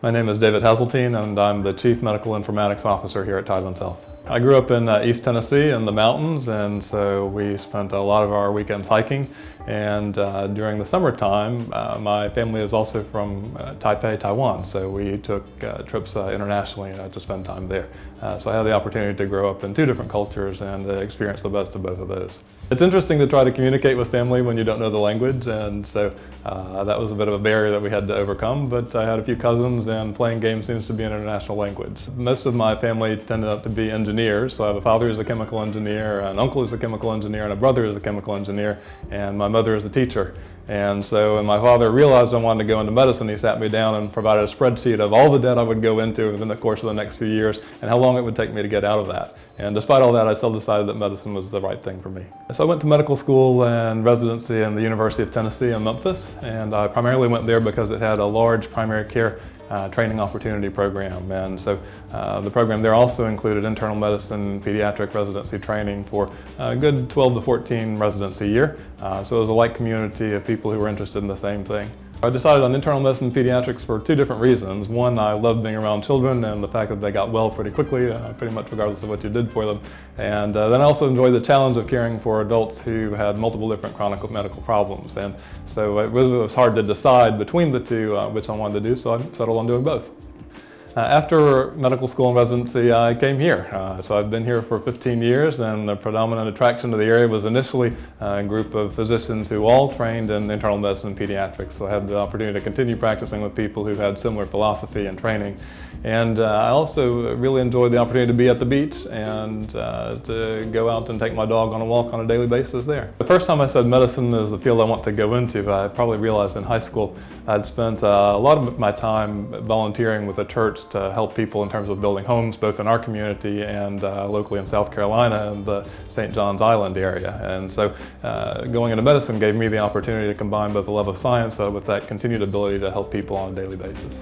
My name is David Haseltine, and I'm the Chief Medical Informatics Officer here at Tidelands Health. I grew up in East Tennessee in the mountains, and so we spent a lot of our weekends hiking. And during the summertime, my family is also from Taipei, Taiwan, so we took trips internationally to spend time there. So I had the opportunity to grow up in two different cultures and experience the best of both of those. It's interesting to try to communicate with family when you don't know the language, and so that was a bit of a barrier that we had to overcome, but I had a few cousins and playing games seems to be an international language. Most of my family tended up to be engineers, so I have a father who's a chemical engineer, an uncle who's a chemical engineer, and a brother who's a chemical engineer, and my mother is a teacher. And so when my father realized I wanted to go into medicine, he sat me down and provided a spreadsheet of all the debt I would go into within the course of the next few years and how long it would take me to get out of that. And despite all that, I still decided that medicine was the right thing for me. So I went to medical school and residency in the University of Tennessee in Memphis, and I primarily went there because it had a large primary care training opportunity program. And so the program there also included internal medicine, pediatric residency training for a good 12 to 14 residents a year. So it was a like community of people who were interested in the same thing. I decided on internal medicine and pediatrics for two different reasons. One, I loved being around children and the fact that they got well pretty quickly, pretty much regardless of what you did for them. And then I also enjoyed the challenge of caring for adults who had multiple different chronic medical problems. And so it was hard to decide between the two which I wanted to do, so I settled on doing both. After medical school and residency, I came here. So I've been here for 15 years, and the predominant attraction to the area was initially a group of physicians who all trained in internal medicine and pediatrics. So I had the opportunity to continue practicing with people who had similar philosophy and training. And I also really enjoyed the opportunity to be at the beach and to go out and take my dog on a walk on a daily basis there. The first time I said medicine is the field I want to go into, I probably realized in high school I'd spent a lot of my time volunteering with a church to help people in terms of building homes, both in our community and locally in South Carolina in the St. John's Island area. And so going into medicine gave me the opportunity to combine both the love of science with that continued ability to help people on a daily basis.